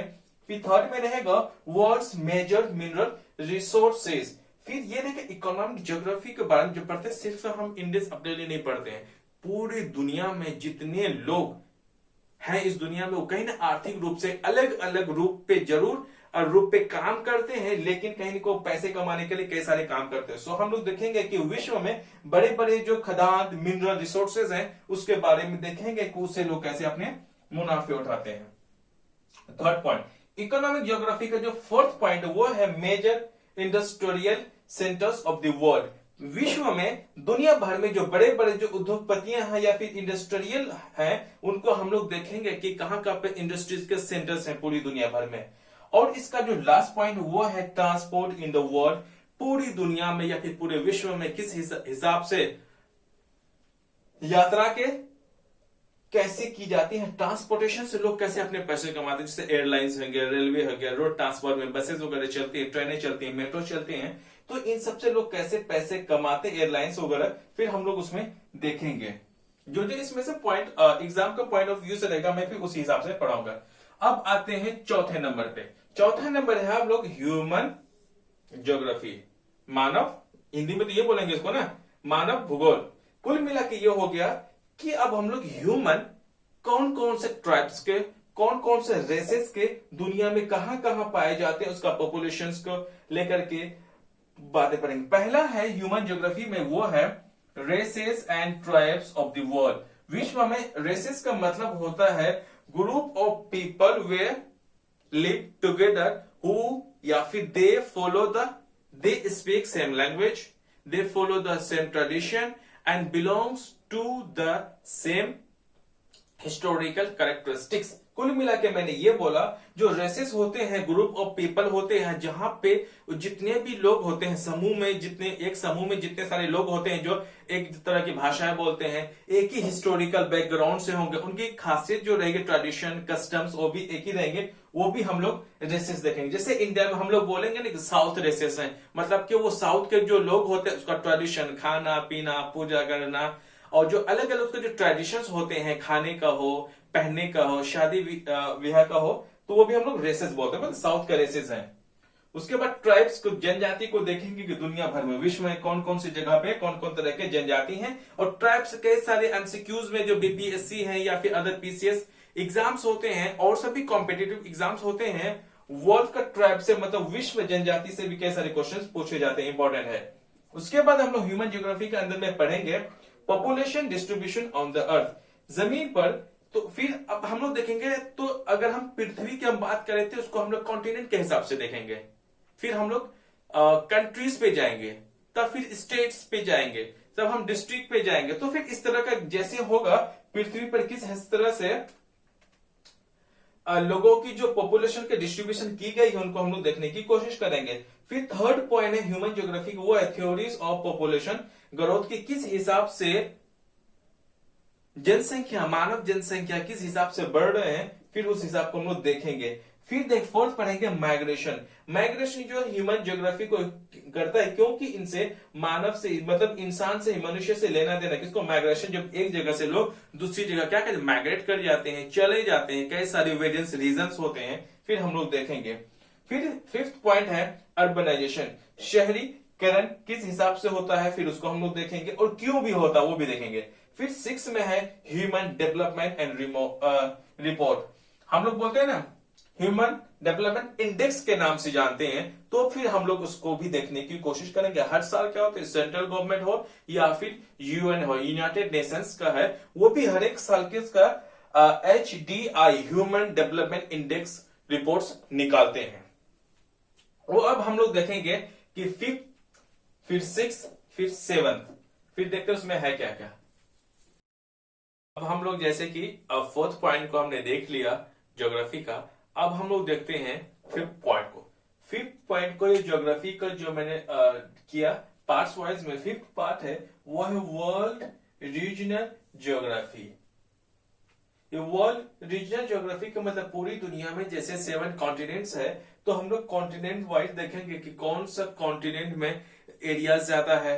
फिर थर्ड में रहेगा वर्ल्ड्स मेजर मिनरल रिसोर्सेज। फिर ये देखिए इकोनॉमिक ज्योग्राफी के बारे में जो पढ़ते हैं, सिर्फ हम इंडियंस अपने लिए नहीं पढ़ते हैं, पूरी दुनिया में जितने लोग हैं इस दुनिया में, वो कहीं ना आर्थिक रूप से अलग अलग रूप पे जरूर रूप पे काम करते हैं, लेकिन कहीं को पैसे कमाने के लिए कई सारे काम करते हैं। सो हम लोग देखेंगे कि विश्व में बड़े बड़े जो खदान, मिनरल रिसोर्सेज हैं, उसके बारे में देखेंगे कि उससे लोग कैसे अपने मुनाफे उठाते हैं। थर्ड पॉइंट, इकोनॉमिक ज्योग्राफी का जो फोर्थ पॉइंट वो है major industrial centres of the world. विश्व में, दुनिया भर में जो बड़े बड़े जो उद्योगपतियां हैं या फिर इंडस्ट्रियल हैं, उनको हम लोग देखेंगे कि कहां कहां पे इंडस्ट्रीज के सेंटर्स हैं पूरी दुनिया भर में। और इसका जो लास्ट पॉइंट वो है ट्रांसपोर्ट इन द वर्ल्ड, पूरी दुनिया में या फिर पूरे विश्व में किस हिसाब से यात्रा के कैसे की जाती है, ट्रांसपोर्टेशन से लोग कैसे अपने पैसे कमाते हैं, जैसे एयरलाइंस हो गया, रेलवे हो गया, रोड ट्रांसपोर्ट में बसेस वगैरह चलती है, ट्रेनें चलती है, मेट्रो चलती हैं, तो इन सबसे लोग कैसे पैसे कमाते, एयरलाइंस वगैरह, फिर हम लोग उसमें देखेंगे। जो जो इसमें से पॉइंट एग्जाम का पॉइंट ऑफ व्यू से रहेगा, मैं फिर उसी हिसाब से पढ़ाऊंगा। अब आते हैं चौथे नंबर पे। चौथा नंबर है हम लोग ह्यूमन ज्योग्राफी, मानव, हिंदी में तो ये बोलेंगे इसको ना, मानव भूगोल। कुल मिला के ये हो गया कि अब हम लोग ह्यूमन कौन कौन से ट्राइब्स के, कौन कौन से रेसेस के दुनिया में कहां कहां पाए जाते हैं, उसका पॉपुलेशंस को लेकर के बातें करेंगे। पहला है ह्यूमन ज्योग्राफी में, वो है races and tribes of the world. विश्व में रेसेस का मतलब होता है ग्रुप ऑफ पीपल वे लिव टुगेदर हु, या फिर they speak same language, they follow the same tradition and belongs to the same historical characteristics. कुल मिला के मैंने ये बोला, जो रेसेस होते हैं, ग्रुप ऑफ पीपल होते हैं, जहां पे जितने भी लोग होते हैं समूह में, एक समूह में जितने सारे लोग होते हैं जो एक तरह की भाषाएं बोलते हैं, एक ही हिस्टोरिकल बैकग्राउंड से होंगे, उनकी खासियत जो रहेगी, ट्रेडिशन कस्टम्स, वो भी एक ही रहेंगे, वो भी हम लोग रेसेस देखेंगे। जैसे इंडिया में हम लोग बोलेंगे ना कि साउथ रेसेस हैं, मतलब कि वो साउथ के जो लोग होते हैं उसका ट्रेडिशन, खाना पीना, पूजा करना, और जो अलग अलग उसके जो ट्रेडिशंस होते हैं, खाने का हो, पहनने का हो, शादी ब्याह का हो, तो वो भी हम लोग रेसेस बोलते हैं, मतलब साउथ का रेसेस हैं। उसके बाद ट्राइब्स को, जनजाति को देखेंगे कि दुनिया भर में, विश्व में कौन कौन सी जगह पे कौन कौन तरह के जनजाति हैं। और ट्राइब्स कई सारे एमसीक्यूज में जो बीपीएससी है या फिर अदर पीसीएस एग्जाम्स होते हैं और सभी कॉम्पिटिटिव एग्जाम्स होते हैं, वर्ल्ड का ट्राइब से मतलब विश्व जनजाति से भी कई सारे क्वेश्चन पूछे जाते हैं, इंपॉर्टेंट है। उसके बाद हम लोग ह्यूमन ज्योग्राफी के अंदर में पढ़ेंगे population distribution on the earth, जमीन पर। तो फिर अब हम लोग देखेंगे, तो अगर हम पृथ्वी की हम बात करें तो उसको हम लोग कॉन्टिनेंट के हिसाब से देखेंगे, फिर हम लोग कंट्रीज पे जाएंगे, तब फिर स्टेट्स पे जाएंगे, तब हम डिस्ट्रिक्ट पे जाएंगे। तो फिर इस तरह का जैसे होगा पृथ्वी पर किस तरह से लोगों की जो पॉपुलेशन के डिस्ट्रीब्यूशन की गई है उनको हम लोग देखने की कोशिश करेंगे। फिर थर्ड पॉइंट है ह्यूमन ज्योग्राफी, वो है थ्योरीज ऑफ पॉपुलेशन ग्रोथ की, किस हिसाब से जनसंख्या, मानव जनसंख्या किस हिसाब से बढ़ रहे हैं, फिर उस हिसाब को हम लोग देखेंगे। फिर देख फोर्थ पढ़ेंगे माइग्रेशन। माइग्रेशन जो ह्यूमन ज्योग्राफी को करता है, क्योंकि इनसे मानव से मतलब इंसान से, मनुष्य से लेना देना, किसको, माइग्रेशन। जब एक जगह से लोग दूसरी जगह क्या कहते हैं, माइग्रेट कर जाते हैं, चले जाते हैं, कई सारे वेरियंस रीजंस होते हैं, फिर हम लोग देखेंगे। फिर फिफ्थ पॉइंट है अर्बनाइजेशन, शहरीकरण किस हिसाब से होता है, फिर उसको हम लोग देखेंगे और क्यों भी होता है वो भी देखेंगे। फिर सिक्स में है ह्यूमन डेवलपमेंट एंड रिपोर्ट, हम लोग बोलते हैं ना ह्यूमन डेवलपमेंट इंडेक्स के नाम से जानते हैं, तो फिर हम लोग उसको भी देखने की कोशिश करेंगे। हर साल क्या होता है, सेंट्रल गवर्नमेंट हो या फिर यूएन हो, यूनाइटेड नेशंस का है, वो भी हर एक साल के इसका HDI human development index reports निकालते हैं। वो अब हम लोग देखेंगे कि फिफ्थ, फिर सिक्स, फिर सेवंथ, फिर देखते हैं उसमें है क्या क्या। अब हम लोग जैसे कि फोर्थ पॉइंट को हमने देख लिया ज्योग्राफी का, अब हम लोग देखते हैं फिफ्थ पॉइंट को। फिफ्थ पॉइंट को, ये ज्योग्राफी का जो मैंने किया पार्ट्स वाइज में, फिफ्थ पार्ट है वो है वर्ल्ड रीजनल ज्योग्राफी। ये वर्ल्ड रीजनल ज्योग्राफी का मतलब पूरी दुनिया में जैसे 7 कॉन्टिनेंट्स है, तो हम लोग कॉन्टिनेंट वाइज देखेंगे कि कौन सा कॉन्टिनेंट में एरिया ज्यादा है,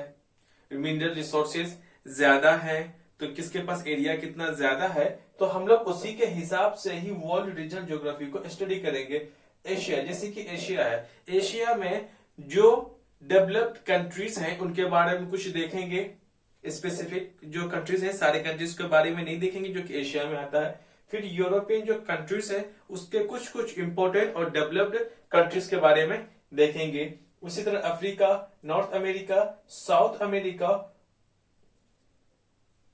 मिनरल रिसोर्सेज ज्यादा है, तो किसके पास एरिया कितना ज्यादा है, तो हम लोग उसी के हिसाब से ही वर्ल्ड रीजनल ज्योग्राफी को स्टडी करेंगे। एशिया, जैसे कि एशिया है, एशिया में जो डेवलप्ड कंट्रीज हैं उनके बारे में कुछ देखेंगे, स्पेसिफिक जो कंट्रीज हैं सारे कंट्रीज के बारे में नहीं देखेंगे जो कि एशिया में आता है। फिर यूरोपियन जो कंट्रीज है उसके कुछ कुछ इंपोर्टेंट और डेवलप्ड कंट्रीज के बारे में देखेंगे। उसी तरह Africa, North America, South America,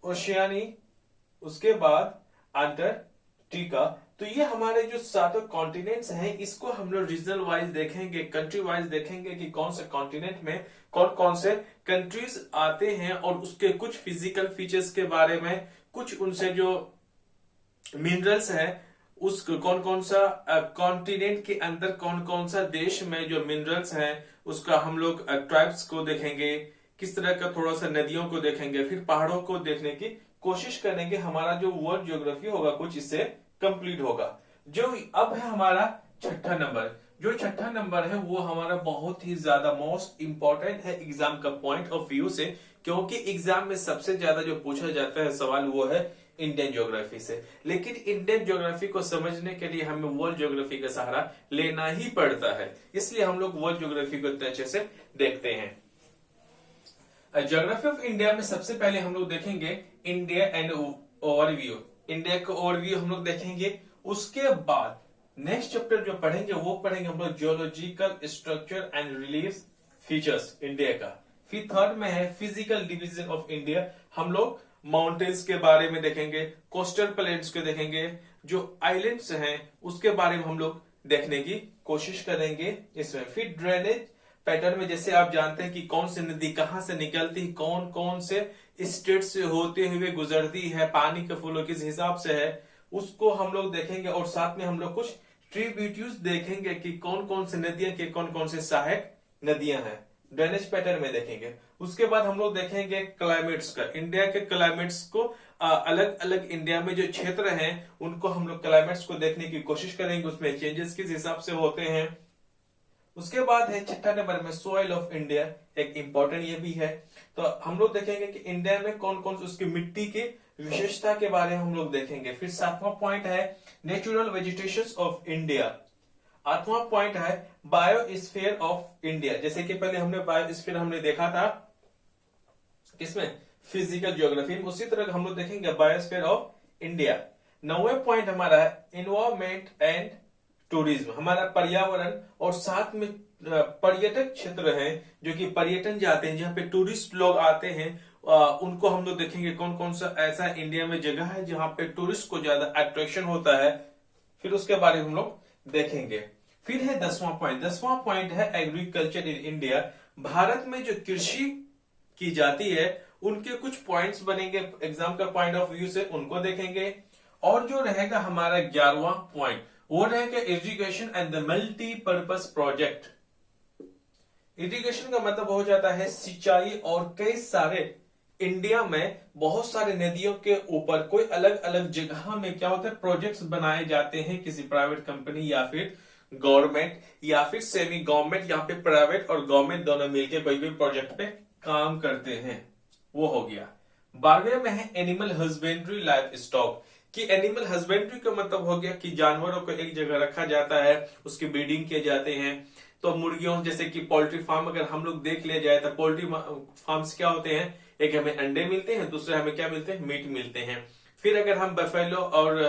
Oceania, उसके बाद अंटार्कटिका। तो ये हमारे जो 7 कॉन्टिनेंट्स हैं, इसको हम लोग रीजनल वाइज देखेंगे, कंट्री वाइज देखेंगे कि कौन से कॉन्टिनेंट में कौन कौन से कंट्रीज आते हैं, और उसके कुछ फिजिकल फीचर्स के बारे में, कुछ उनसे जो मिनरल्स है, उस कौन कौन सा कॉन्टिनेंट के अंदर कौन कौन सा देश में जो मिनरल्स हैं, उसका हम लोग ट्राइब्स को देखेंगे, किस तरह का थोड़ा सा नदियों को देखेंगे, फिर पहाड़ों को देखने की कोशिश करेंगे। हमारा जो वर्ल्ड ज्योग्राफी होगा कुछ इससे कंप्लीट होगा। जो अब है हमारा छठा नंबर, जो छठा नंबर है वो हमारा बहुत ही ज्यादा मोस्ट इंपॉर्टेंट है एग्जाम का पॉइंट ऑफ व्यू से, क्योंकि एग्जाम में सबसे ज्यादा जो पूछा जाता है सवाल वो है इंडियन ज्योग्राफी से। लेकिन इंडियन ज्योग्राफी को समझने के लिए हमें वर्ल्ड ज्योग्राफी का सहारा लेना ही पड़ता है, इसलिए हम लोग वर्ल्ड ज्योग्राफी को इतने अच्छे से देखते हैं। ज्योग्राफी ऑफ इंडिया में सबसे पहले हम लोग देखेंगे इंडिया एंड ओवरव्यू, इंडिया का ओवरव्यू हम लोग देखेंगे। उसके बाद नेक्स्ट चैप्टर जो पढ़ेंगे वो पढ़ेंगे हम लोग geological structure and relief features India का। फिर थर्ड में है फिजिकल डिवीजन ऑफ इंडिया, हम लोग माउंटेन्स के बारे में देखेंगे, कोस्टल प्लेन्स के देखेंगे, जो आइलैंड्स हैं उसके बारे में हम लोग देखने की कोशिश करेंगे इसमें। फिर ड्रेनेज पैटर्न में जैसे आप जानते हैं कि कौन सी नदी कहां से निकलती, कौन कौन से स्टेट से होते हुए गुजरती है, पानी का फ्लो किस हिसाब से है उसको हम लोग देखेंगे। और साथ में हम लोग कुछ ट्रिब्यूटरीज देखेंगे कि कौन कौन से नदियां के कौन कौन से सहायक नदियां हैं, ड्रेनेज पैटर्न में देखेंगे। उसके बाद हम लोग देखेंगे क्लाइमेट्स का, इंडिया के क्लाइमेट्स को अलग अलग इंडिया में जो क्षेत्र हैं उनको हम लोग क्लाइमेट्स को देखने की कोशिश करेंगे, उसमें चेंजेस किस हिसाब से होते हैं। उसके बाद है छठा नंबर में सॉइल ऑफ इंडिया, एक इंपॉर्टेंट ये भी है। तो हम लोग देखेंगे कि इंडिया में कौन कौन सी उसकी मिट्टी की विशेषता के बारे में हम लोग देखेंगे। फिर सातवां पॉइंट है नेचुरल वेजिटेशन ऑफ इंडिया। आठवां पॉइंट है बायोस्फीयर ऑफ इंडिया। जैसे कि पहले हमने बायोस्फीयर हमने देखा था किसमें, फिजिकल ज्योग्राफी में, उसी तरह हम लोग देखेंगे बायोस्फीयर ऑफ इंडिया। 9वां पॉइंट हमारा है एनवायरमेंट एंड टूरिज्म, हमारा पर्यावरण और साथ में पर्यटक क्षेत्र हैं जो कि पर्यटन जाते हैं, जहां पे टूरिस्ट लोग आते हैं, उनको हम लोग देखेंगे कौन कौन सा ऐसा इंडिया में जगह है जहां पे टूरिस्ट को ज्यादा अट्रैक्शन होता है, फिर उसके बारे में हम लोग देखेंगे। फिर है 10वां पॉइंट, 10वां पॉइंट है एग्रीकल्चर इन इंडिया। भारत में जो कृषि की जाती है उनके कुछ पॉइंट्स बनेंगे एग्जाम का पॉइंट ऑफ व्यू से, उनको देखेंगे। और जो रहेगा हमारा 11वां पॉइंट वो रहेगा irrigation and the multipurpose project. Irrigation का मतलब हो जाता है सिंचाई, और कई सारे इंडिया में बहुत सारे नदियों के ऊपर कोई अलग अलग जगह में क्या होता है प्रोजेक्ट्स बनाए जाते हैं, किसी प्राइवेट कंपनी या फिर गवर्नमेंट या फिर सेमी गवर्नमेंट, यहाँ पे प्राइवेट और गवर्नमेंट दोनों मिलकर कोई भी प्रोजेक्ट पे काम करते हैं, वो हो गया। 12वें में है एनिमल हस्बेंड्री लाइफ स्टॉक, कि एनिमल हस्बेंड्री का मतलब हो गया कि जानवरों को एक जगह रखा जाता है, उसकी ब्रीडिंग किए जाते हैं। तो मुर्गियों जैसे कि पोल्ट्री फार्म अगर हम लोग देख लिया जाए तो पोल्ट्री फार्म्स क्या होते हैं, एक हमें अंडे मिलते हैं, दूसरे हमें क्या मिलते हैं, मीट मिलते हैं। फिर अगर हम बफेलो और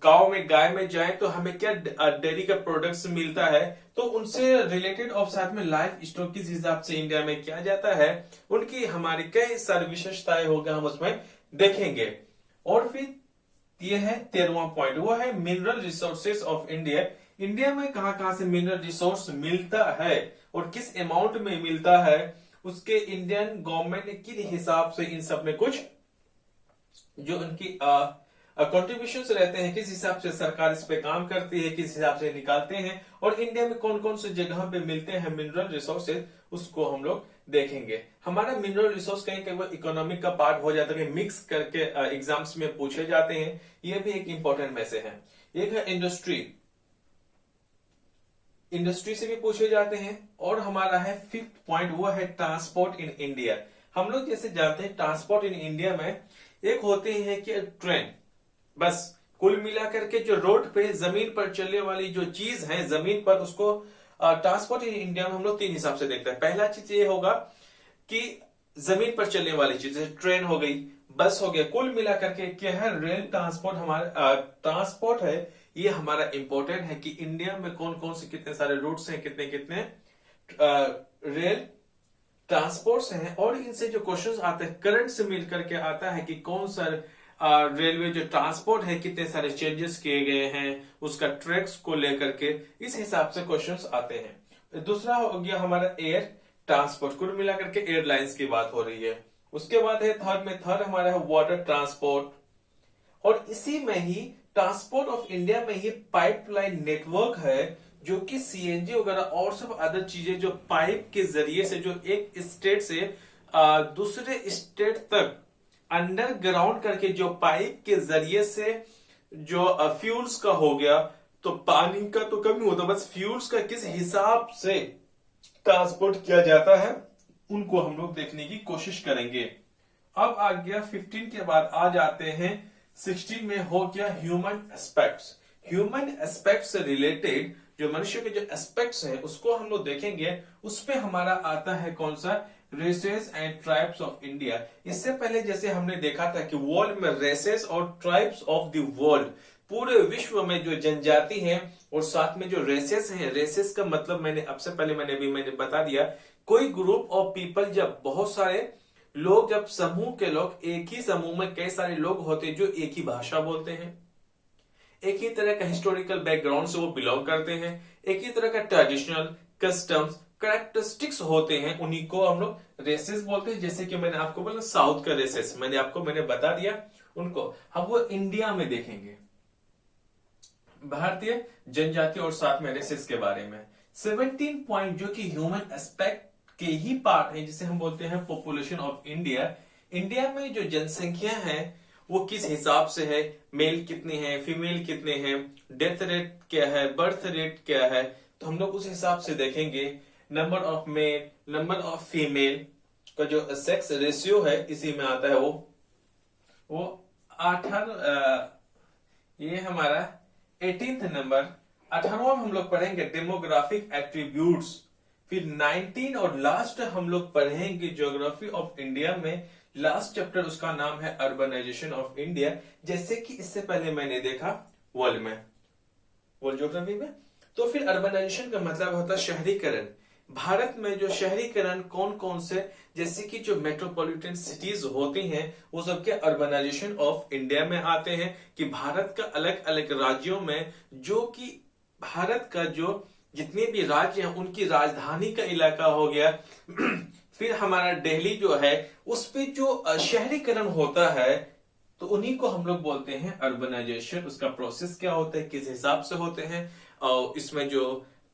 काऊ में, गाय में जाए तो हमें क्या डेयरी का प्रोडक्ट्स मिलता है। तो उनसे रिलेटेड और साथ में लाइफ स्टॉक किस हिसाब से इंडिया में किया जाता है, उनकी हमारी कई सारी विशेषताएं होगा, हम उसमें देखेंगे। और फिर ये है 13वां पॉइंट, वो है mineral resources of India. India में कहां कहां से मिनरल रिसोर्स मिलता है और किस अमाउंट में मिलता है, उसके इंडियन गवर्नमेंट ने किस हिसाब से इन सब में कुछ जो उनकी कंट्रीब्यूशंस रहते हैं, किस हिसाब से सरकार इस पे काम करती है, किस हिसाब से निकालते हैं, और इंडिया में कौन कौन से जगह पे मिलते हैं मिनरल रिसोर्सेज, उसको हम लोग देखेंगे। हमारा मिनरल रिसोर्स कहीं कहीं इकोनॉमिक का पार्ट हो जाता है, मिक्स करके एग्जाम्स में पूछे जाते हैं, ये भी एक इंपॉर्टेंट में से है। एक है इंडस्ट्री, इंडस्ट्री से भी पूछे जाते हैं। और हमारा है 5th पॉइंट, वो है ट्रांसपोर्ट इन इंडिया। हम लोग जैसे जानते हैं ट्रांसपोर्ट इन इंडिया में एक होते हैं कि ट्रेन, बस कुल मिलाकर के जो रोड पे जमीन पर चलने वाली जो चीज है जमीन पर, उसको ट्रांसपोर्ट इन इंडिया में हम लोग 3 हिसाब से देखते हैं। पहला चीज ये होगा कि जमीन पर चलने वाली चीज, जैसे ट्रेन हो गई, बस हो गया, कुल मिलाकर के क्या है रेल ट्रांसपोर्ट हमारा ट्रांसपोर्ट है। ये हमारा इंपॉर्टेंट है कि इंडिया में कौन कौन से कितने सारे रूट्स हैं, कितने कितने रेल ट्रांसपोर्ट्स हैं। और इनसे जो क्वेश्चंस आते हैं करंट से मिलकर के आता है कि कौन सा रेलवे जो ट्रांसपोर्ट है कितने सारे चेंजेस किए गए हैं उसका ट्रैक्स को लेकर के, इस हिसाब से क्वेश्चंस आते हैं। दूसरा हो गया हमारा एयर ट्रांसपोर्ट, कुल मिलाकर के एयरलाइंस की बात हो रही है। उसके बाद है थर्ड हमारा है वाटर ट्रांसपोर्ट, और इसी में ही ट्रांसपोर्ट ऑफ इंडिया में ही पाइपलाइन नेटवर्क है, जो कि सीएनजी वगैरह और सब अदर चीजें जो पाइप के जरिए से जो एक स्टेट से दूसरे स्टेट तक अंडरग्राउंड करके जो पाइप के जरिए से जो फ्यूल्स का हो गया, तो पानी का तो कम ही होता, बस फ्यूल्स का किस हिसाब से ट्रांसपोर्ट किया जाता है उनको हम लोग देखने की कोशिश करेंगे। अब आ गया 15 के बाद आ जाते हैं 16 में, हो गया ह्यूमन एस्पेक्ट्स। ह्यूमन एस्पेक्ट से रिलेटेड जो मनुष्य के जो एस्पेक्ट्स हैं उसको हम लोग देखेंगे। उसपे हमारा आता है कौन सा, races and tribes of India. इससे पहले जैसे हमने देखा था कि वर्ल्ड में रेसेस और ट्राइब्स ऑफ द वर्ल्ड, पूरे विश्व में जो जनजाति हैं और साथ में जो रेसेस हैं, रेसेस का मतलब मैंने बता दिया, कोई ग्रुप ऑफ पीपल, जब बहुत सारे लोग, जब समूह के लोग, एक ही समूह में कई सारे लोग होते हैं जो एक ही भाषा बोलते हैं, एक ही तरह का हिस्टोरिकल बैकग्राउंड से वो बिलोंग करते हैं, एक ही तरह का ट्रेडिशनल कस्टम्स कैरेक्टरिस्टिक्स होते हैं उन्हीं को हम लोग रेसेस बोलते हैं। जैसे कि मैंने आपको बोला साउथ का रेसेस मैंने बता दिया उनको। हम वो इंडिया में देखेंगे भारतीय जनजाति और साथ में रेसेस के बारे में। 17 पॉइंट जो कि ह्यूमन एस्पेक्ट के ही पार्ट है, जिसे हम बोलते हैं पॉपुलेशन ऑफ इंडिया। इंडिया में जो जनसंख्या है वो किस हिसाब से है, मेल कितने हैं, फीमेल कितने हैं, डेथ रेट क्या है, बर्थ रेट क्या है, तो हम लोग उस हिसाब से देखेंगे। Number of male, number of female का जो सेक्स रेशियो है इसी में आता है वो 18 ये हमारा 18th नंबर। 18वां हम लोग पढ़ेंगे डेमोग्राफिक एट्रीब्यूट्स। फिर 19 और लास्ट हम लोग पढ़ेंगे ज्योग्राफी ऑफ इंडिया में। लास्ट चैप्टर उसका नाम है अर्बनाइजेशन ऑफ इंडिया। जैसे कि इससे पहले मैंने देखा वर्ल्ड ज्योग्राफी में। तो फिर अर्बनाइजेशन का मतलब होता है शहरीकरण। भारत में जो शहरीकरण कौन कौन से, जैसे कि जो मेट्रोपॉलिटन सिटीज होती हैं वो सबके अर्बनाइजेशन ऑफ इंडिया में आते हैं। कि भारत का अलग अलग राज्यों में जो कि भारत का जो जितने भी राज्य हैं उनकी राजधानी का इलाका हो गया फिर हमारा दिल्ली जो है उस पे जो शहरीकरण होता है तो उन्हीं को हम लोग बोलते हैं अर्बनाइजेशन। उसका प्रोसेस क्या होता है, किस हिसाब से होते हैं, और इसमें जो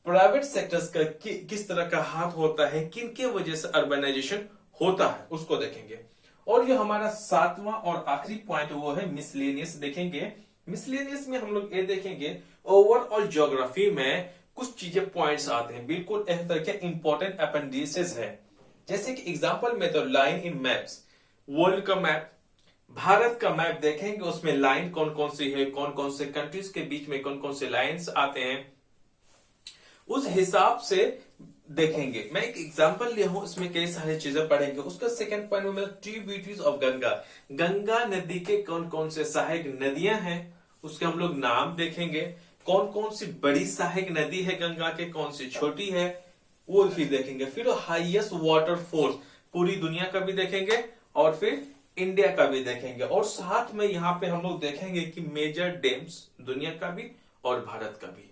प्राइवेट सेक्टर्स का किस तरह का हाथ होता है, किन के वजह से अर्बनाइजेशन होता है, उसको देखेंगे। और जो हमारा 7वां और आखिरी पॉइंट वो है मिसलेनियस देखेंगे। मिसलेनियस में हम लोग ये देखेंगे ओवरऑल ज्योग्राफी में कुछ चीजें पॉइंट्स आते हैं, बिल्कुल इस तरह के इंपॉर्टेंट अपेंडिसेस है। जैसे कि एग्जांपल में तो लाइन इन मैप्स, वर्ल्ड का मैप, भारत का मैप देखेंगे, उसमें लाइन कौन कौन सी है, कौन कौन से कंट्रीज के बीच में कौन कौन से लाइंस आते हैं, उस हिसाब से देखेंगे। मैं एक एग्जांपल लिया हूं, इसमें कई सारी चीजें पढ़ेंगे। उसका सेकंड पॉइंट में ट्रिब्यूटरीज ऑफ गंगा, गंगा नदी के कौन कौन से सहायक नदियां हैं उसके हम लोग नाम देखेंगे। कौन कौन सी बड़ी सहायक नदी है गंगा के, कौन सी छोटी है, वो फिर देखेंगे। फिर हाईएस्ट वाटर फोर्स पूरी दुनिया का भी देखेंगे और फिर इंडिया का भी देखेंगे। और साथ में यहाँ पे हम लोग देखेंगे कि मेजर डैम्स दुनिया का भी और भारत का भी।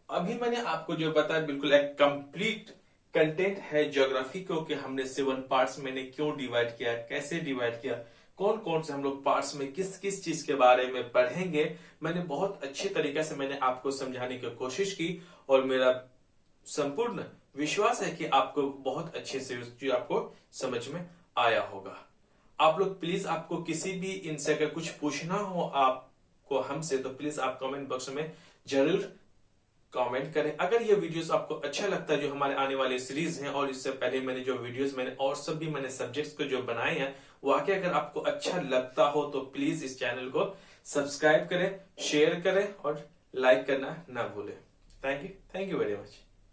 अभी मैंने आपको जो बताया बिल्कुल एक कंप्लीट कंटेंट है ज्योग्राफी को, कि हमने 7 पार्ट्स मैंने क्यों डिवाइड किया, कैसे डिवाइड किया, कौन कौन से हम लोग पार्ट्स में किस किस चीज के बारे में पढ़ेंगे। मैंने बहुत अच्छे तरीके से मैंने आपको समझाने की कोशिश की और मेरा संपूर्ण विश्वास है कि आपको बहुत अच्छे से आपको समझ में आया होगा। आप लोग प्लीज, आपको किसी भी इनसे अगर कुछ पूछना हो आपको हमसे, तो प्लीज आप कमेंट बॉक्स में जरूर कमेंट करें। अगर ये वीडियोस आपको अच्छा लगता है, जो हमारे आने वाले सीरीज हैं, और इससे पहले मैंने जो वीडियोस मैंने और सब भी मैंने सब्जेक्ट्स को जो बनाए हैं, वाकई अगर आपको अच्छा लगता हो तो प्लीज इस चैनल को सब्सक्राइब करें, शेयर करें और लाइक करना ना भूलें। Thank you very much.